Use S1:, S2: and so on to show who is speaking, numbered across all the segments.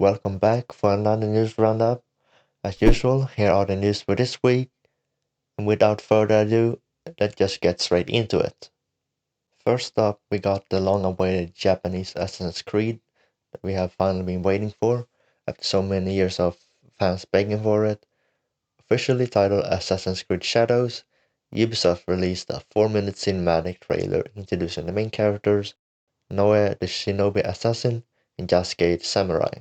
S1: welcome back for another news roundup. As usual, here are the news for this week, and without further ado, let's just get straight into it. First up, we got the long-awaited Japanese Assassin's Creed that we have finally been waiting for, after so many years of fans begging for it. Officially titled Assassin's Creed Shadows, Ubisoft released a 4-minute cinematic trailer introducing the main characters, Noe the Shinobi Assassin and Yasuke the Samurai.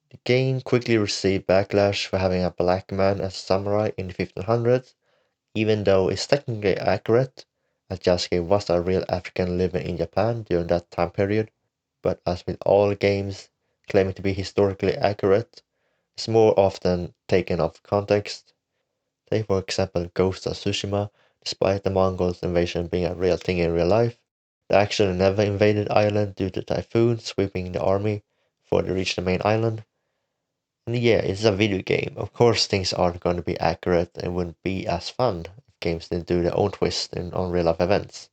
S1: The game quickly received backlash for having a black man as a samurai in the 1500s, even though it's technically accurate, as Yasuke was a real African living in Japan during that time period. But as with all games claiming to be historically accurate, it's more often taken out of context. Take for example Ghost of Tsushima, despite the Mongols invasion being a real thing in real life, they actually never invaded Ireland due to typhoon sweeping the army before they reached the main island. And yeah, it's a video game. Of course, things aren't going to be accurate and wouldn't be as fun if games didn't do their own twist on real life events.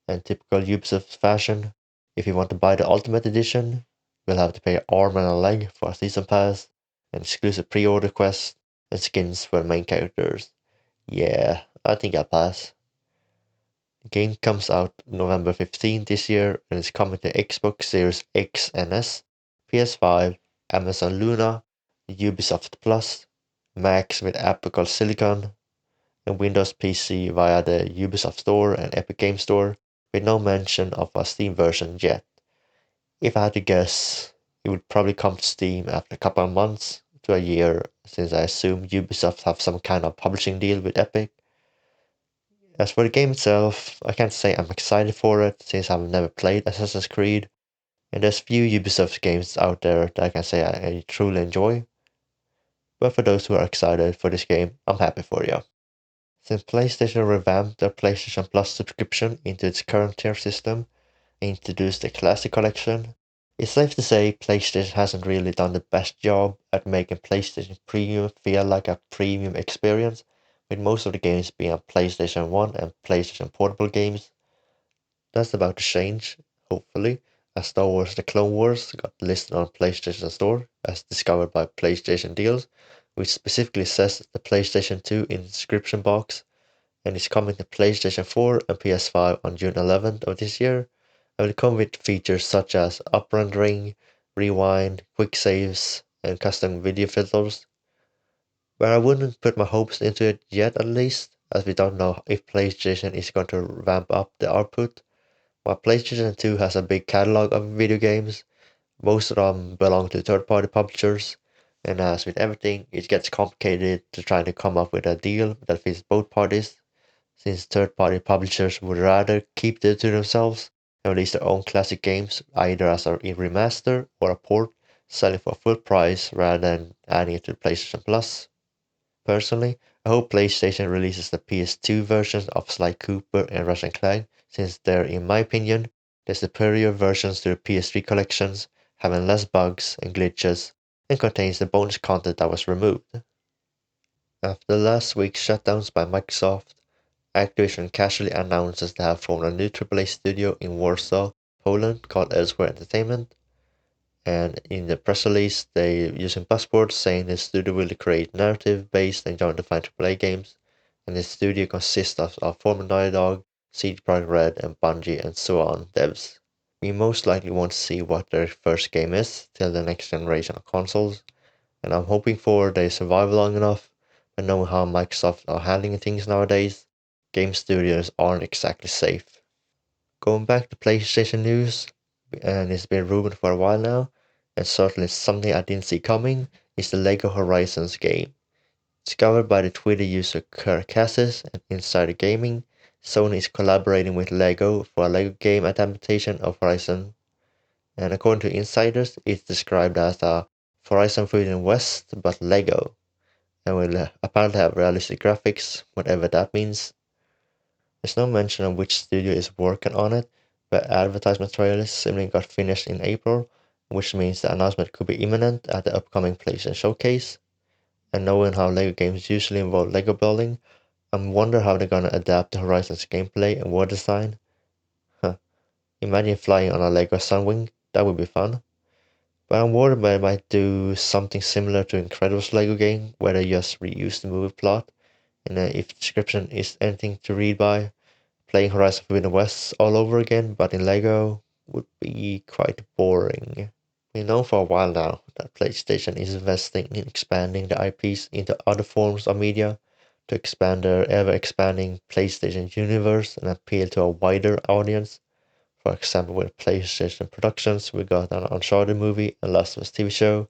S1: And typical Ubisoft fashion, if you want to buy the Ultimate Edition, you'll have to pay an arm and a leg for a season pass, and exclusive pre-order quests, and skins for the main characters. Yeah, I think I'll pass. The game comes out November 15th this year and is coming to Xbox Series X and S, PS5, Amazon Luna, Ubisoft Plus, Macs with Apple Silicon, and Windows PC via the Ubisoft Store and Epic Game Store, with no mention of a Steam version yet. If I had to guess, it would probably come to Steam after a couple of months to a year, since I assume Ubisoft have some kind of publishing deal with Epic. As for the game itself, I can't say I'm excited for it, since I've never played Assassin's Creed, and there's few Ubisoft games out there that I can say I truly enjoy. But for those who are excited for this game, I'm happy for you. Since PlayStation revamped their PlayStation Plus subscription into its current tier system and introduced the Classic Collection, it's safe to say PlayStation hasn't really done the best job at making PlayStation Premium feel like a premium experience, with most of the games being PlayStation 1 and PlayStation Portable games. That's about to change, hopefully, as Star Wars The Clone Wars got listed on PlayStation Store as discovered by PlayStation Deals, which specifically says the PlayStation 2 in the description box, and is coming to PlayStation 4 and PS5 on June 11th of this year, and will come with features such as up-rendering, rewind, quick saves, and custom video filters. But I wouldn't put my hopes into it yet, at least, as we don't know if PlayStation is going to ramp up the output. While PlayStation 2 has a big catalog of video games, most of them belong to third-party publishers, and as with everything, it gets complicated to try to come up with a deal that fits both parties, since third-party publishers would rather keep it to themselves and release their own classic games either as a remaster or a port, selling for full price rather than adding it to PlayStation Plus. Personally, I hope PlayStation releases the PS2 versions of Sly Cooper and Ratchet and Clank, since they're, in my opinion, the superior versions to the PS3 collections, having less bugs and glitches, and contains the bonus content that was removed. After last week's shutdowns by Microsoft, Activision casually announces they have formed a new AAA studio in Warsaw, Poland called Elsewhere Entertainment, and in the press release they using buzzwords saying the studio will create narrative-based and genre-defined AAA games, and the studio consists of former Naughty Dog, CD Projekt Red, and Bungie and so on devs. We most likely won't see what their first game is till the next generation of consoles, and I'm hoping for they survive long enough, but knowing how Microsoft are handling things nowadays, game studios aren't exactly safe. Going back to PlayStation news, and it's been rumored for a while now, and certainly something I didn't see coming, is the LEGO Horizons game. Discovered by the Twitter user Cassis and Insider Gaming, Sony is collaborating with LEGO for a LEGO game adaptation of Horizon, and according to insiders, it's described as a Horizon Forbidden West but LEGO, and will apparently have realistic graphics, whatever that means. There's no mention of which studio is working on it, but advertisement trailers seemingly got finished in April, which means the announcement could be imminent at the upcoming PlayStation Showcase. And knowing how LEGO games usually involve LEGO building, I wonder how they're gonna adapt the Horizon's gameplay and world design. Huh. Imagine flying on a LEGO Sunwing, that would be fun. But I'm worried they might do something similar to Incredibles Lego game, where they just reuse the movie plot, and if the description is anything to read by, playing Horizon Forbidden West all over again, but in Lego, would be quite boring. We know for a while now that PlayStation is investing in expanding the IPs into other forms of media to expand their ever-expanding PlayStation universe and appeal to a wider audience. For example, with PlayStation Productions, we got an Uncharted movie and Last of Us TV show.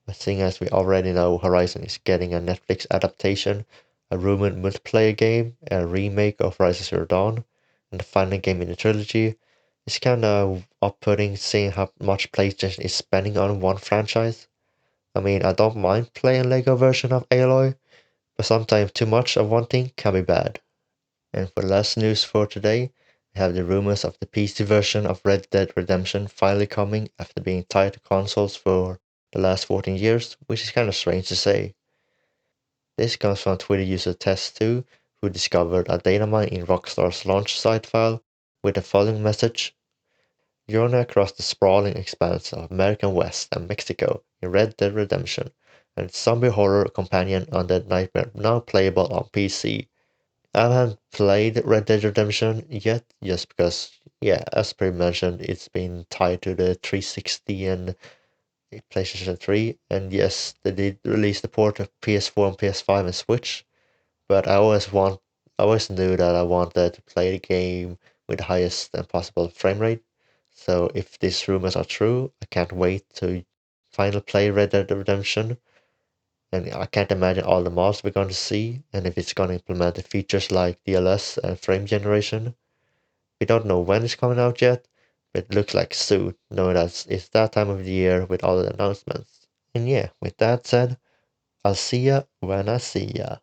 S1: But seeing as we already know Horizon is getting a Netflix adaptation, a rumored multiplayer game, a remake of Horizon Zero Dawn, and the final game in the trilogy, it's kinda off-putting seeing how much PlayStation is spending on one franchise. I mean, I don't mind playing Lego version of Aloy, but sometimes too much of one thing can be bad. And for the last news for today, we have the rumors of the PC version of Red Dead Redemption finally coming after being tied to consoles for the last 14 years, which is kind of strange to say. This comes from Twitter user Test2, who discovered a data mine in Rockstar's launch site file with the following message: journey across the sprawling expanse of American West and Mexico in Red Dead Redemption, and its zombie horror companion Undead Nightmare now playable on PC. I haven't played Red Dead Redemption yet, just because, yeah, as pre mentioned, it's been tied to the 360 and PlayStation 3, and yes, they did release the port of PS4 and PS5 and Switch, but I always knew that I wanted to play the game with the highest possible frame rate. So if these rumors are true, I can't wait to finally play Red Dead Redemption. And I can't imagine all the mods we're going to see, and if it's going to implement the features like DLS and frame generation. We don't know when it's coming out yet, but it looks like soon, knowing that it's that time of the year with all the announcements. And yeah, with that said, I'll see ya when I see ya.